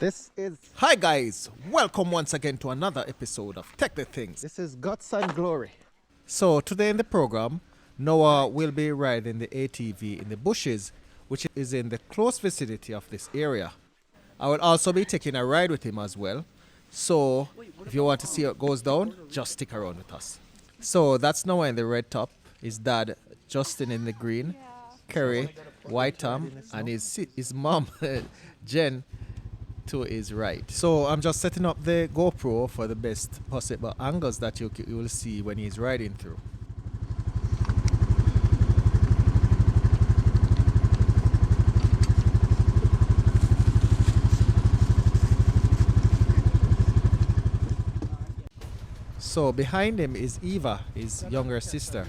This is Hi guys, welcome once again to another episode of Tech the Things. this is Guts and Glory. So today in the program, Noah will be riding the ATV in the bushes, which is in the close vicinity of this area. I will also be taking a ride with him as well. So if you want to see how it goes down, just stick around with us. So that's Noah in the red top, his dad Justin in the green, Kerry, White Tom, and his mom Jen to his right. So I'm just setting up the GoPro for the best possible angles that you will see when he's riding through. So behind him is Eva, his younger sister.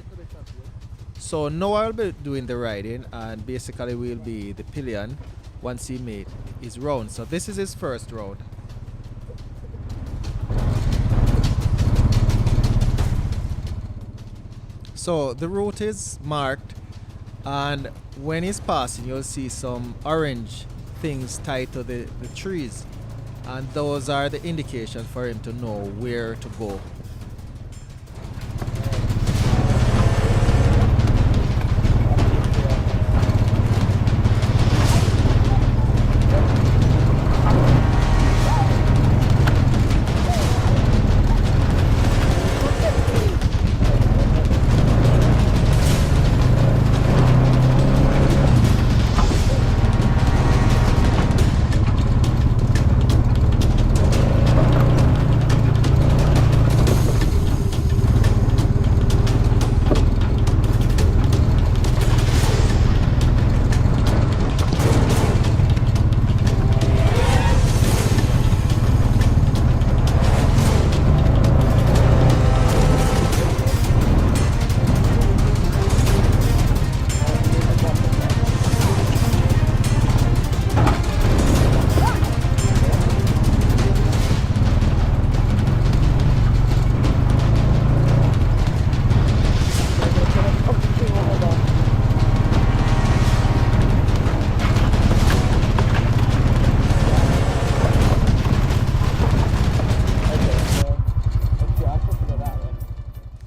So Noah will be doing the riding and basically will be the pillion once he made his round. So this is his first round. So the route is marked, and when he's passing you'll see some orange things tied to the trees, and those are the indications for him to know where to go.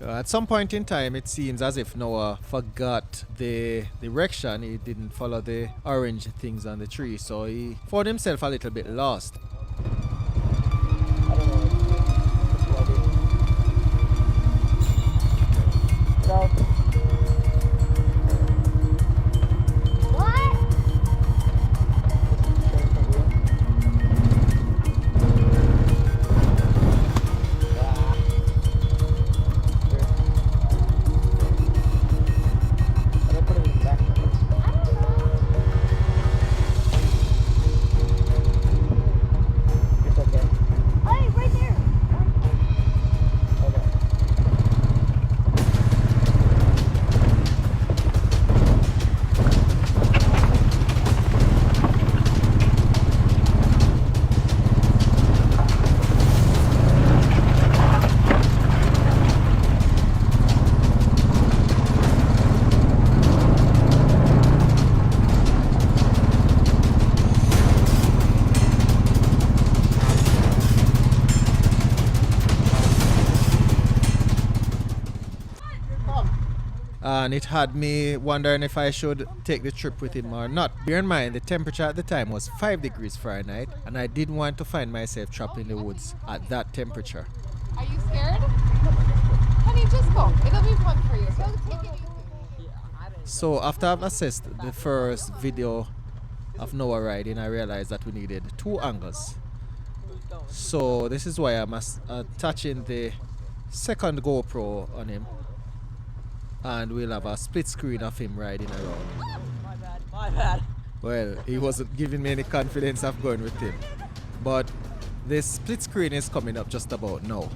At some point in time, it seems as if Noah forgot the direction. He didn't follow the orange things on the tree, so he found himself a little bit lost. And it had me wondering if I should take the trip with him or not. Bear in mind, the temperature at the time was 5 degrees Fahrenheit, and I didn't want to find myself trapped in the woods at that temperature. Are you scared? Honey, just go. It'll be fun for you. So take it easy. So after I've assessed the first video of Noah riding, I realized that we needed 2 angles. So this is why I'm attaching the second GoPro on him, and we'll have a split screen of him riding around. My bad. Well, he wasn't giving me any confidence of going with him. But this split screen is coming up just about now.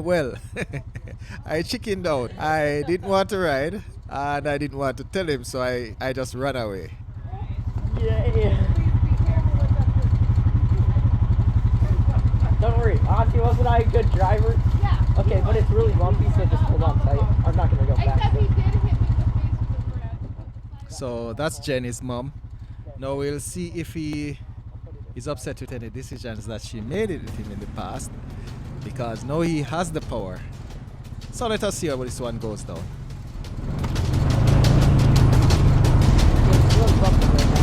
Well, I chickened out. I didn't want to ride and I didn't want to tell him, so I just ran away. Yeah. Don't worry, Auntie, wasn't I a good driver? Yeah. Okay, but it's really bumpy, so just hold on tight. I'm not gonna go Except fast. he did hit me in the face with the branch. So that's Jenny's mom. Now we'll see if he is upset with any decisions that she made it with him in the past, because now he has the power. So let us see how this one goes down. It's really bumpy right now,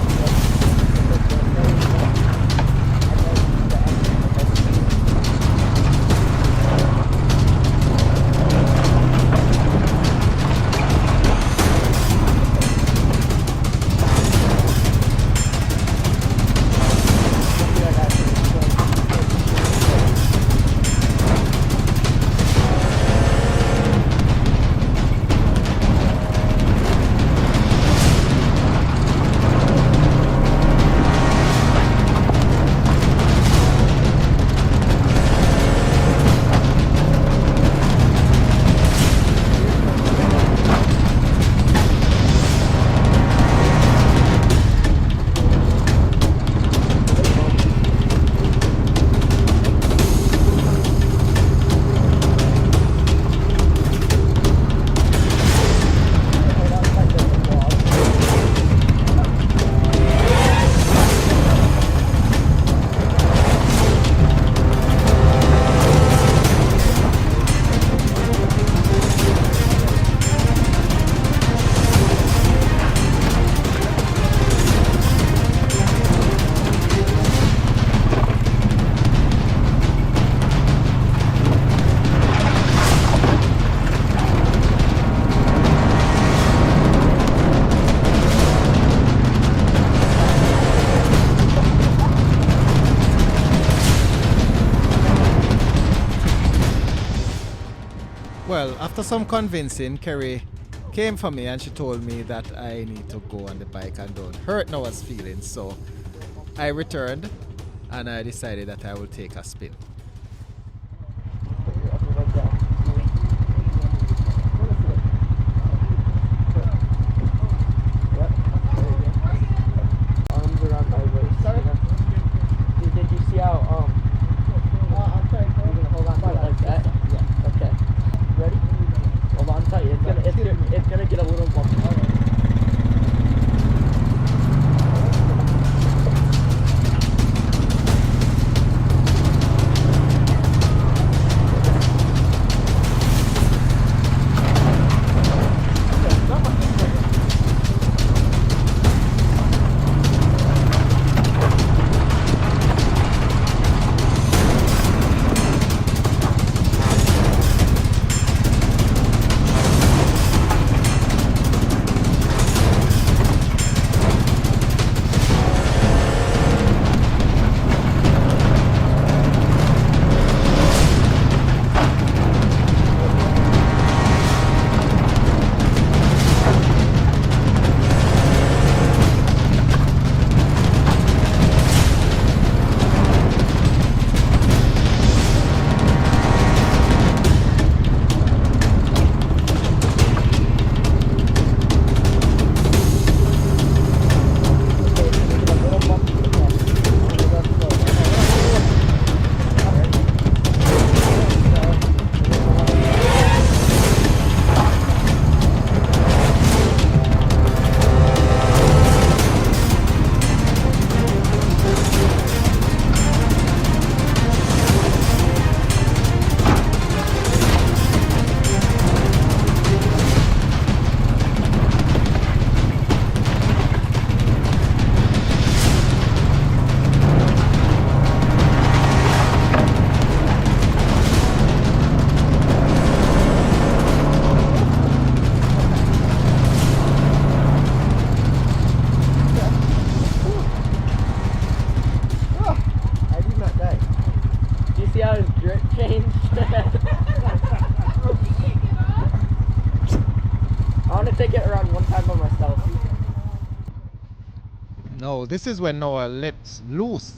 Well, after some convincing, Kerry came for me and she told me that I need to go on the bike and don't hurt Noah's feelings. So I returned and I decided that I will take a spin. Arms around my waist. Did you see how you're gonna hold on to it like that? Yeah. Okay. Ready? Hold on tight. It's gonna get a little bumpy. take it around one time by myself. No, this is when Noah lets loose.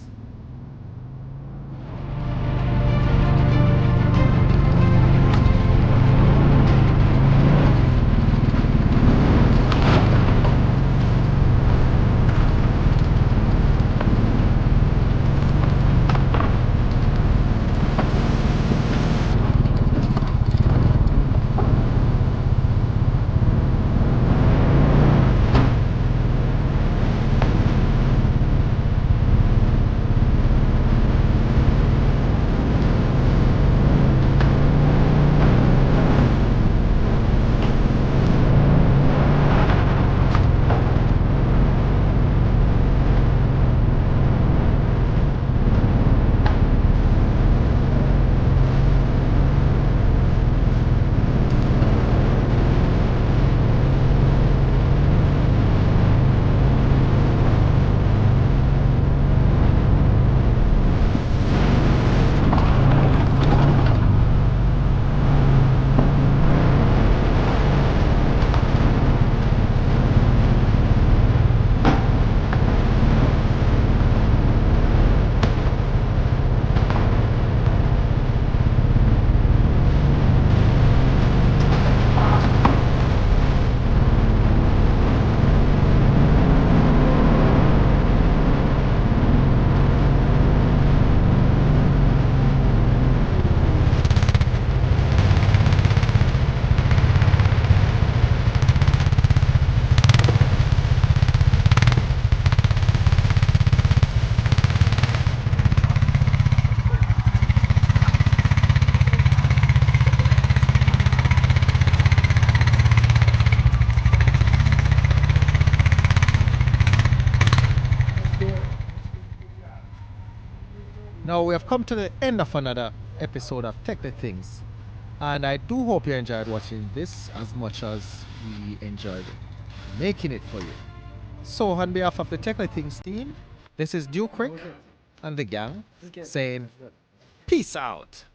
Now we have come to the end of another episode of Tech the Things, and I do hope you enjoyed watching this as much as we enjoyed making it for you. So on behalf of the Tech the Things team, this is Duke Rick and the gang saying peace out.